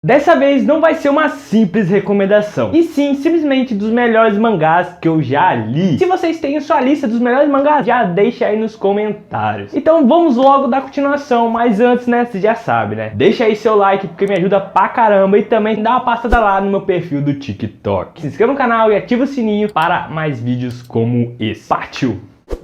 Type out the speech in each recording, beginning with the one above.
Dessa vez não vai ser uma simples recomendação, e sim simplesmente dos melhores mangás que eu já li. Se vocês têm sua lista dos melhores mangás, já deixa aí nos comentários. Então vamos logo dar continuação, mas antes, né, você já sabe, né? Deixa aí seu like porque me ajuda pra caramba, e também dá uma passada lá no meu perfil do TikTok. Se inscreva no canal e ativa o sininho para mais vídeos como esse. Partiu!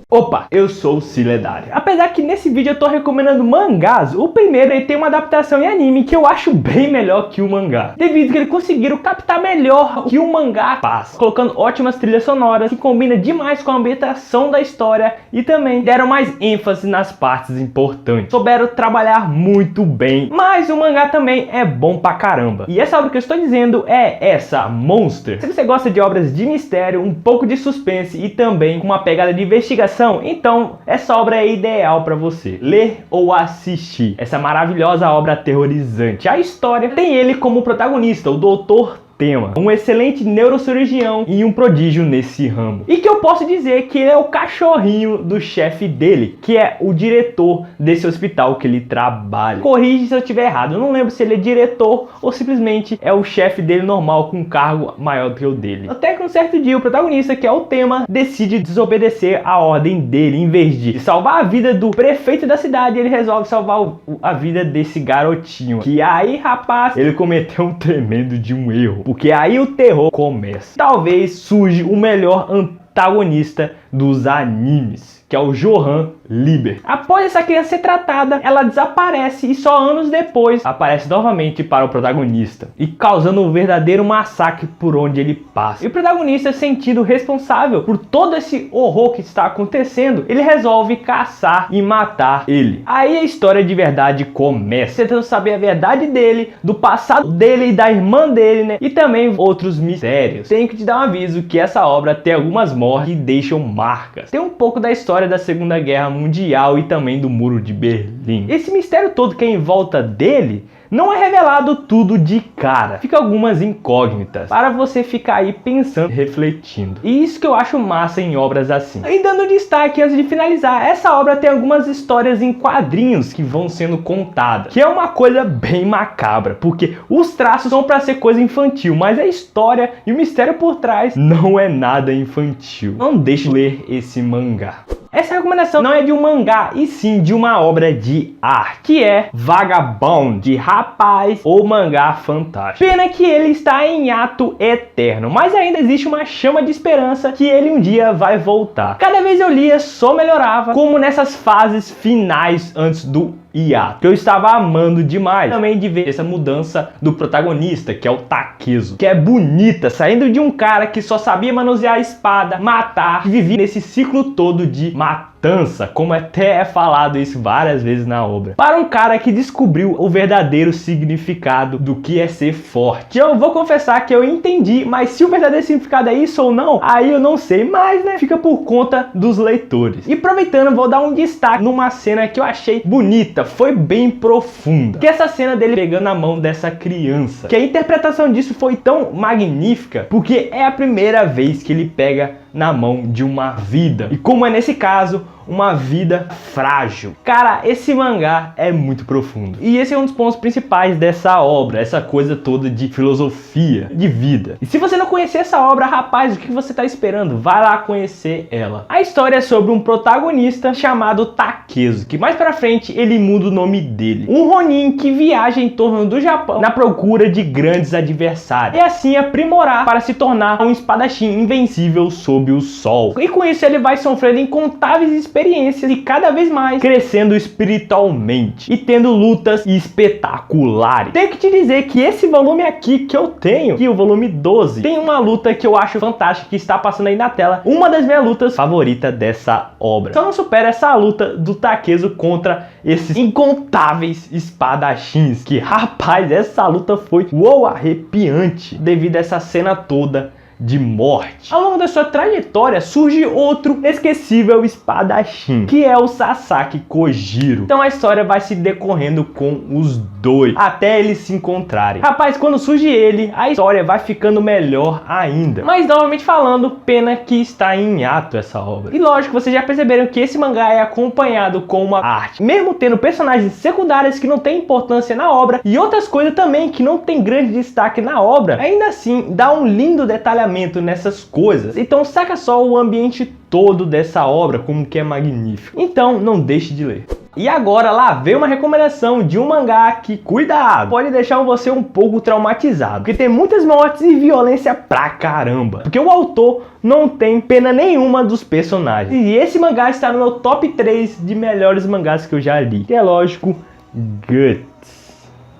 Opa, eu sou o Siledari. Apesar que nesse vídeo eu tô recomendando mangás, o primeiro ele tem uma adaptação em anime que eu acho bem melhor que o mangá, devido que eles conseguiram captar melhor o que o mangá faz, colocando ótimas trilhas sonoras que combinam demais com a ambientação da história e também deram mais ênfase nas partes importantes. Souberam trabalhar muito bem, mas o mangá também é bom pra caramba. E essa obra que eu estou dizendo é essa, Monster. Se você gosta de obras de mistério, um pouco de suspense e também com uma pegada de investigação, então essa obra é ideal para você ler ou assistir essa maravilhosa obra aterrorizante. A história tem ele como protagonista, o Dr. Tema, um excelente neurocirurgião e um prodígio nesse ramo. E que eu posso dizer que ele é o cachorrinho do chefe dele, que é o diretor desse hospital que ele trabalha. Corrige se eu estiver errado, eu não lembro se ele é diretor ou simplesmente é o chefe dele normal com um cargo maior do que o dele. Até que um certo dia o protagonista, que é o Tema, decide desobedecer a ordem dele. Em vez de salvar a vida do prefeito da cidade, ele resolve salvar a vida desse garotinho. Que aí, rapaz, ele cometeu um tremendo de um erro. Porque aí o terror começa. Talvez surge o melhor antagonista dos animes, que é o Johan Liber. Após essa criança ser tratada, ela desaparece e só anos depois aparece novamente para o protagonista, e causando um verdadeiro massacre por onde ele passa. E o protagonista, sentindo responsável por todo esse horror que está acontecendo, ele resolve caçar e matar ele. Aí a história de verdade começa, tentando saber a verdade dele, do passado dele e da irmã dele, né? E também outros mistérios. Tenho que te dar um aviso que essa obra tem algumas mortes que deixam marcas. Tem um pouco da história da Segunda Guerra Mundial e também do Muro de Berlim. Esse mistério todo que é em volta dele não é revelado tudo de cara. Fica algumas incógnitas para você ficar aí pensando, refletindo. E isso que eu acho massa em obras assim. E dando destaque antes de finalizar, essa obra tem algumas histórias em quadrinhos que vão sendo contadas, que é uma coisa bem macabra, porque os traços são para ser coisa infantil, mas a história e o mistério por trás não é nada infantil. Não deixe de ler esse mangá. Essa recomendação não é de um mangá, e sim de uma obra de arte, que é Vagabond, de Rapaz, ou mangá fantástico. Pena que ele está em ato eterno, mas ainda existe uma chama de esperança que ele um dia vai voltar. Cada vez eu lia, só melhorava, como nessas fases finais antes do hiato, que eu estava amando demais. Também de ver essa mudança do protagonista, que é o Takezo, que é bonita, saindo de um cara que só sabia manusear a espada, matar, que vivia nesse ciclo todo de matança, como até é falado isso várias vezes na obra, para um cara que descobriu o verdadeiro significado do que é ser forte. Eu vou confessar que eu entendi, mas se o verdadeiro significado é isso ou não, aí eu não sei, mas né, fica por conta dos leitores. E aproveitando, vou dar um destaque numa cena que eu achei bonita, foi bem profunda, que é essa cena dele pegando a mão dessa criança, que a interpretação disso foi tão magnífica, porque é a primeira vez que ele pega na mão de uma vida, e como é nesse caso, uma vida frágil. Cara, esse mangá é muito profundo, e esse é um dos pontos principais dessa obra, essa coisa toda de filosofia de vida. E se você não conhecer essa obra, rapaz, o que você tá esperando? Vai lá conhecer ela. A história é sobre um protagonista chamado Takezo, que mais pra frente ele muda o nome dele. Um Ronin que viaja em torno do Japão na procura de grandes adversários, e assim aprimorar para se tornar um espadachim invencível sob o sol. E com isso ele vai sofrendo incontáveis experiências e cada vez mais crescendo espiritualmente e tendo lutas espetaculares. Tenho que te dizer que esse volume aqui que eu tenho, aqui o volume 12, tem uma luta que eu acho fantástica, que está passando aí na tela, uma das minhas lutas favoritas dessa obra. Só não supera essa luta do Takezo contra esses incontáveis espadachins, que rapaz, essa luta foi arrepiante devido a essa cena toda de morte. Ao longo da sua trajetória surge outro esquecível espadachim, que é o Sasaki Kojiro. Então a história vai se decorrendo com os dois, até eles se encontrarem. Rapaz, quando surge ele, a história vai ficando melhor ainda. Mas novamente falando, pena que está em hiato essa obra. E lógico, vocês já perceberam que esse mangá é acompanhado com uma arte, mesmo tendo personagens secundários que não têm importância na obra e outras coisas também que não tem grande destaque na obra, ainda assim dá um lindo detalhamento nessas coisas. Então saca só o ambiente todo dessa obra, como que é magnífico. Então não deixe de ler. E agora lá vem uma recomendação de um mangá que, cuidado, pode deixar você um pouco traumatizado, porque tem muitas mortes e violência pra caramba, porque o autor não tem pena nenhuma dos personagens. E esse mangá está no meu top 3 de melhores mangás que eu já li, que é lógico, Guts.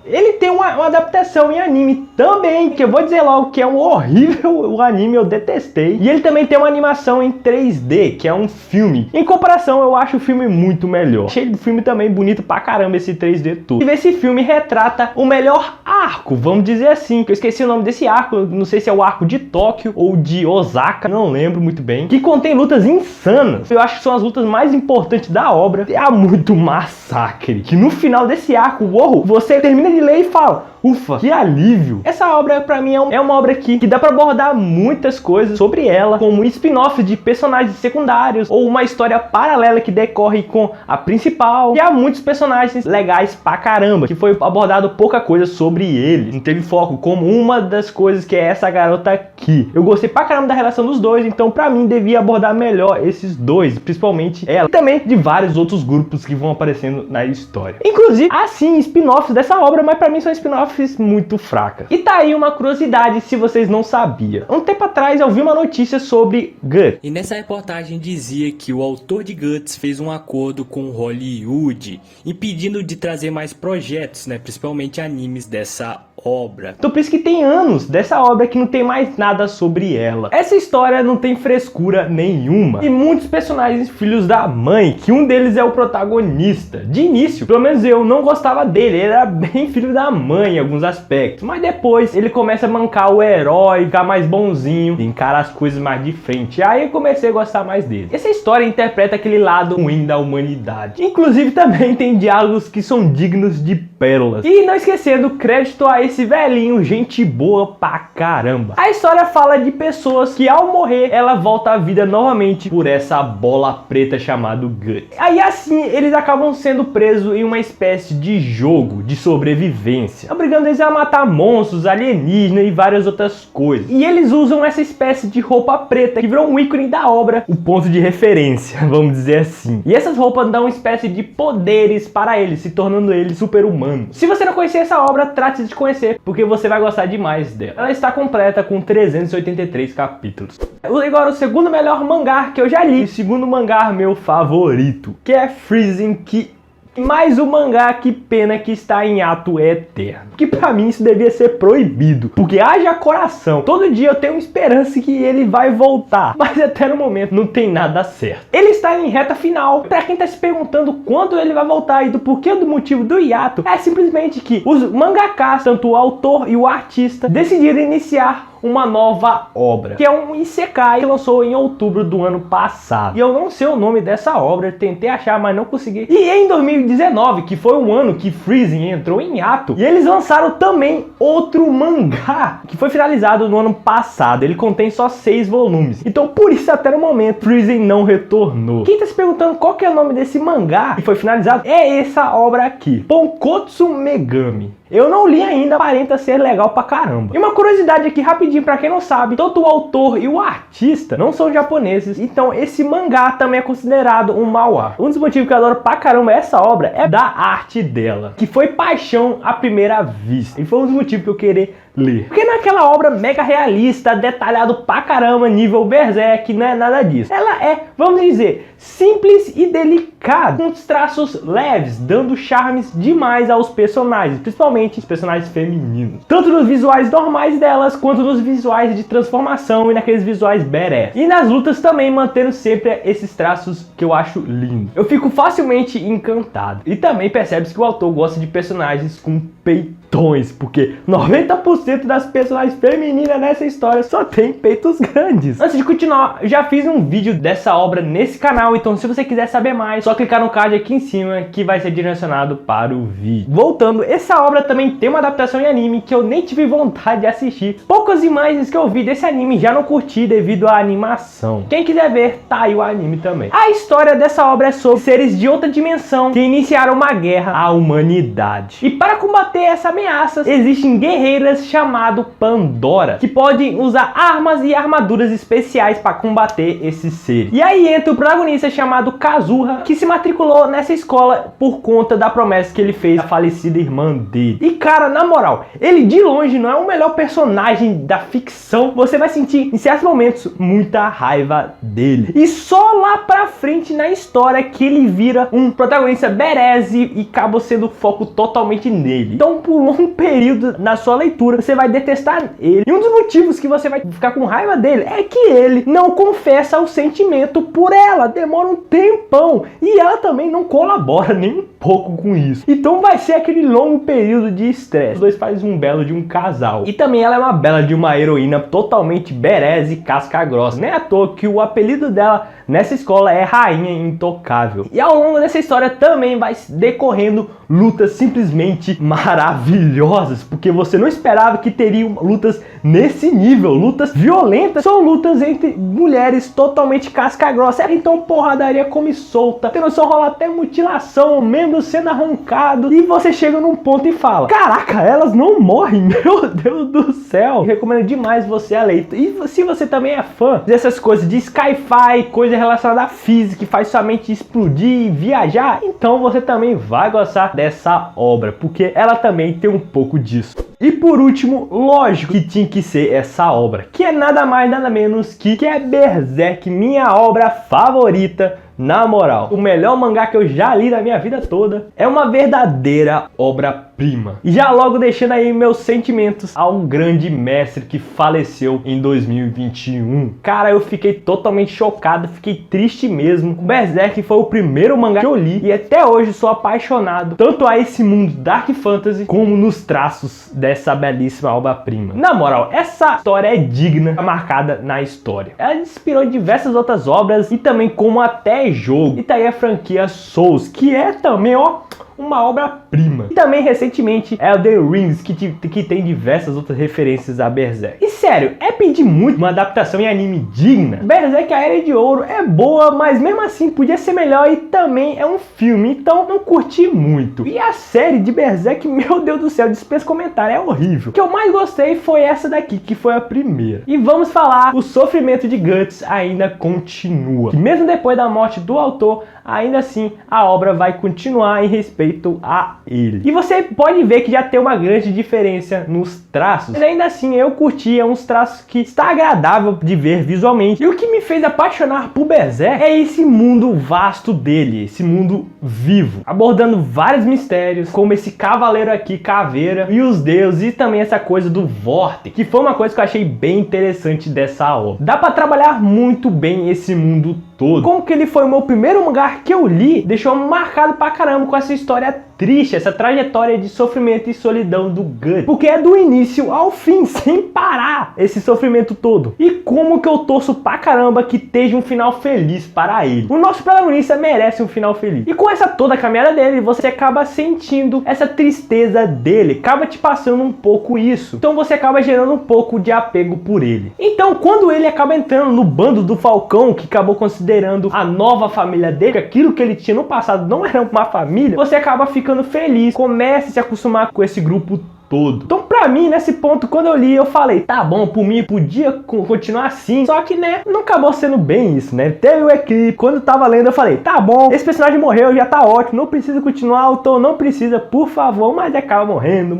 Ele tem uma adaptação em anime também, que eu vou dizer logo que é um horrível o anime, eu detestei. E ele também tem uma animação em 3D, que é um filme. Em comparação, eu acho o filme muito melhor. Achei o filme também bonito pra caramba, esse 3D todo. E esse filme retrata o melhor arco, vamos dizer assim. Eu esqueci o nome desse arco, não sei se é o arco de Tóquio ou de Osaka, não lembro muito bem. Que contém lutas insanas. Eu acho que são as lutas mais importantes da obra. E há muito massacre. Que no final desse arco, uou, você termina de ler e fala: ufa, que alívio. Essa obra pra mim é uma obra aqui que dá pra abordar muitas coisas sobre ela, como spin-off de personagens secundários ou uma história paralela que decorre com a principal. E há muitos personagens legais pra caramba, que foi abordado pouca coisa sobre eles, não teve foco, como uma das coisas que é essa garota aqui. Eu gostei pra caramba da relação dos dois, então pra mim devia abordar melhor esses dois, principalmente ela, e também de vários outros grupos que vão aparecendo na história. Inclusive, há sim spin-offs dessa obra, mas pra mim são spin-offs muito fracas. E tá aí uma curiosidade se vocês não sabiam. Um tempo atrás eu vi uma notícia sobre Guts. E nessa reportagem dizia que o autor de Guts fez um acordo com Hollywood, impedindo de trazer mais projetos, né, principalmente animes dessa obra. Então por isso que tem anos dessa obra que não tem mais nada sobre ela. Essa história não tem frescura nenhuma. E muitos personagens filhos da mãe, que um deles é o protagonista. De início, pelo menos eu não gostava dele, ele era bem filho da mãe em alguns aspectos. Mas depois ele começa a mancar o herói, ficar mais bonzinho, encarar as coisas mais de frente. Aí eu comecei a gostar mais dele. Essa história interpreta aquele lado ruim da humanidade. Inclusive também tem diálogos que são dignos de pérolas. E não esquecendo, crédito a esse velhinho, gente boa pra caramba. A história fala de pessoas que ao morrer, ela volta à vida novamente por essa bola preta chamada Guts. Aí assim, eles acabam sendo presos em uma espécie de jogo de sobrevivência, obrigando eles a matar monstros, alienígenas e várias outras coisas. E eles usam essa espécie de roupa preta, que virou um ícone da obra, o ponto de referência, vamos dizer assim. E essas roupas dão uma espécie de poderes para eles, se tornando eles super-humanos. Se você não conhecer essa obra, trate de conhecer, porque você vai gostar demais dela. Ela está completa com 383 capítulos. Agora o segundo melhor mangá que eu já li, o segundo mangá meu favorito, que é Freezing, que mais um mangá, que pena que está em ato eterno. Que pra mim isso devia ser proibido, porque haja coração. Todo dia eu tenho esperança que ele vai voltar, mas até no momento não tem nada certo. Ele está em reta final. Pra quem tá se perguntando quando ele vai voltar e do porquê do motivo do hiato, é simplesmente que os mangakas, tanto o autor e o artista, decidiram iniciar uma nova obra, que é um Isekai, que lançou em outubro do ano passado. E eu não sei o nome dessa obra, tentei achar, mas não consegui. E em 2019, que foi o ano que Freezing entrou em ato, e eles lançaram também outro mangá, que foi finalizado no ano passado. Ele contém só 6 volumes. Então por isso até no momento Freezing não retornou. Quem tá se perguntando qual que é o nome desse mangá que foi finalizado, é essa obra aqui, Ponkotsu Megami. Eu não li ainda, aparenta ser legal pra caramba. E uma curiosidade aqui rapidinho, pra quem não sabe, tanto o autor e o artista não são japoneses, então esse mangá também é considerado um manhwa. Um dos motivos que eu adoro pra caramba essa obra é da arte dela, que foi paixão à primeira vista. E foi um dos motivos que eu queria ler. Porque naquela obra mega realista, detalhado pra caramba, nível Berserk, não é nada disso. Ela é, vamos dizer, simples e delicada, com os traços leves, dando charmes demais aos personagens, principalmente os personagens femininos. Tanto nos visuais normais delas, quanto nos visuais de transformação e naqueles visuais badass. E nas lutas também, mantendo sempre esses traços que eu acho lindo. Eu fico facilmente encantado. E também percebe-se que o autor gosta de personagens com peitões, porque 90% das personagens femininas nessa história só tem peitos grandes. Antes de continuar, eu já fiz um vídeo dessa obra nesse canal, então se você quiser saber mais, só clicar no card aqui em cima que vai ser direcionado para o vídeo. Voltando, essa obra também tem uma adaptação em anime que eu nem tive vontade de assistir. Poucas imagens que eu vi desse anime já não curti devido à animação. Quem quiser ver, tá aí o anime também. A história dessa obra é sobre seres de outra dimensão que iniciaram uma guerra à humanidade. E para combater essa ameaça, existem guerreiras chamadas Pandora, que podem usar armas e armaduras especiais para combater esses seres. E aí entra o protagonista chamado Kazuha, que se matriculou nessa escola por conta da promessa que ele fez à falecida irmã dele. E cara, na moral, ele de longe não é o melhor personagem da ficção. Você vai sentir em certos momentos muita raiva dele. E só lá pra frente na história que ele vira um protagonista badass e acaba sendo o foco totalmente nele. Então por um longo período na sua leitura você vai detestar ele. E um dos motivos que você vai ficar com raiva dele é que ele não confessa o sentimento por ela. Demora um tempão. E ela também não colabora nem um pouco com isso. Então vai ser aquele longo período de estresse. Os dois fazem um belo de um casal. E também ela é uma bela de uma heroína totalmente badass e casca grossa. Nem à toa que o apelido dela nessa escola é Rainha Intocável. E ao longo dessa história também vai decorrendo lutas simplesmente maravilhosas, porque você não esperava que teriam lutas nesse nível, lutas violentas. São lutas entre mulheres totalmente casca grossa, então porradaria come solta, tem noção, rola até mutilação, membros sendo arrancados, e você chega num ponto e fala, caraca, elas não morrem, meu Deus do céu. Eu recomendo demais você a ler. E se você também é fã dessas coisas de sci-fi, coisa relacionada à física, que faz sua mente explodir e viajar, então você também vai gostar dessa obra, porque ela também tem um pouco disso. E por último, lógico que tinha que ser essa obra, que é nada mais nada menos que é Berserk, minha obra favorita. Na moral, o melhor mangá que eu já li na minha vida toda. É uma verdadeira obra-prima. E já logo deixando aí meus sentimentos a um grande mestre que faleceu em 2021. Cara, eu fiquei totalmente chocado, fiquei triste mesmo. O Berserk foi o primeiro mangá que eu li e até hoje sou apaixonado tanto a esse mundo Dark Fantasy como nos traços dessa belíssima obra-prima. Na moral, essa história é digna, marcada na história. Ela inspirou diversas outras obras e também como até jogo. E tá aí a franquia Souls, que é também, ó, uma obra-prima. E também recentemente Elden Ring, que tem diversas outras referências a Berserk. E sério, é pedir muito uma adaptação em anime digna. Berserk, a Era de Ouro, é boa, mas mesmo assim podia ser melhor, e também é um filme, então não curti muito. E a série de Berserk, meu Deus do céu, dispensa comentário, é horrível. O que eu mais gostei foi essa daqui, que foi a primeira. E vamos falar, o sofrimento de Guts ainda continua. Que mesmo depois da morte do autor, ainda assim a obra vai continuar em respeito a ele. E você pode ver que já tem uma grande diferença nos traços, mas ainda assim eu curti, é uns traços que está agradável de ver visualmente. E o que me fez apaixonar por Berserk é esse mundo vasto dele, esse mundo vivo, abordando vários mistérios, como esse cavaleiro aqui, caveira, e os deuses, e também essa coisa do vórtice, que foi uma coisa que eu achei bem interessante dessa obra. Dá para trabalhar muito bem esse mundo todo. Como que ele foi o meu primeiro mangá que eu li, deixou marcado pra caramba com essa história triste, essa trajetória de sofrimento e solidão do Guts. Porque é do início ao fim, sem parar, esse sofrimento todo. E como que eu torço pra caramba que esteja um final feliz para ele. O nosso protagonista merece um final feliz. E com essa toda a caminhada dele, você acaba sentindo essa tristeza dele, acaba te passando um pouco isso. Então você acaba gerando um pouco de apego por ele. Então quando ele acaba entrando no bando do Falcão, que acabou considerando a nova família dele, que aquilo que ele tinha no passado não era uma família, você acaba ficando feliz, começa a se acostumar com esse grupo todo. Então pra mim, nesse ponto, quando eu li, eu falei, tá bom, por mim podia continuar assim, só que né, não acabou sendo bem isso, né, teve o equilíbrio. Quando eu tava lendo, eu falei, tá bom, esse personagem morreu, já tá ótimo, não precisa continuar, autor, não precisa, por favor, mas acaba morrendo.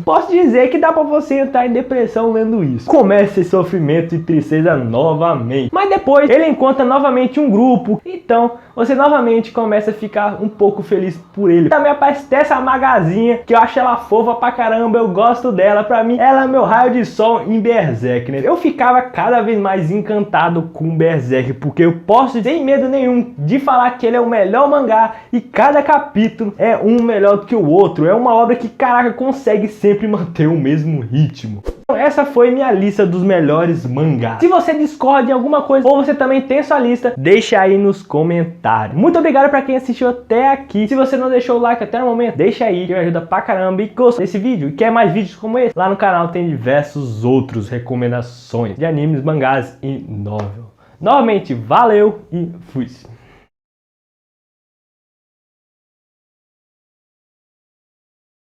Posso dizer que dá pra você entrar em depressão lendo isso. Começa esse sofrimento e tristeza novamente, mas depois ele encontra novamente um grupo, então você novamente começa a ficar um pouco feliz por ele. Também aparece essa magazinha, que eu acho ela fofa pra caramba, caramba, eu gosto dela. Pra mim, ela é meu raio de sol em Berserk, né? Eu ficava cada vez mais encantado com Berserk, porque eu posso, sem medo nenhum, de falar que ele é o melhor mangá e cada capítulo é um melhor do que o outro. É uma obra que, caraca, consegue sempre manter o mesmo ritmo. Então, essa foi minha lista dos melhores mangás. Se você discorda em alguma coisa ou você também tem sua lista, deixa aí nos comentários. Muito obrigado pra quem assistiu até aqui. Se você não deixou o like até o momento, deixa aí, que me ajuda pra caramba. E gostou desse vídeo e quer mais vídeos como esse, lá no canal tem diversos outros recomendações de animes, mangás e novel. Novamente, valeu e fui!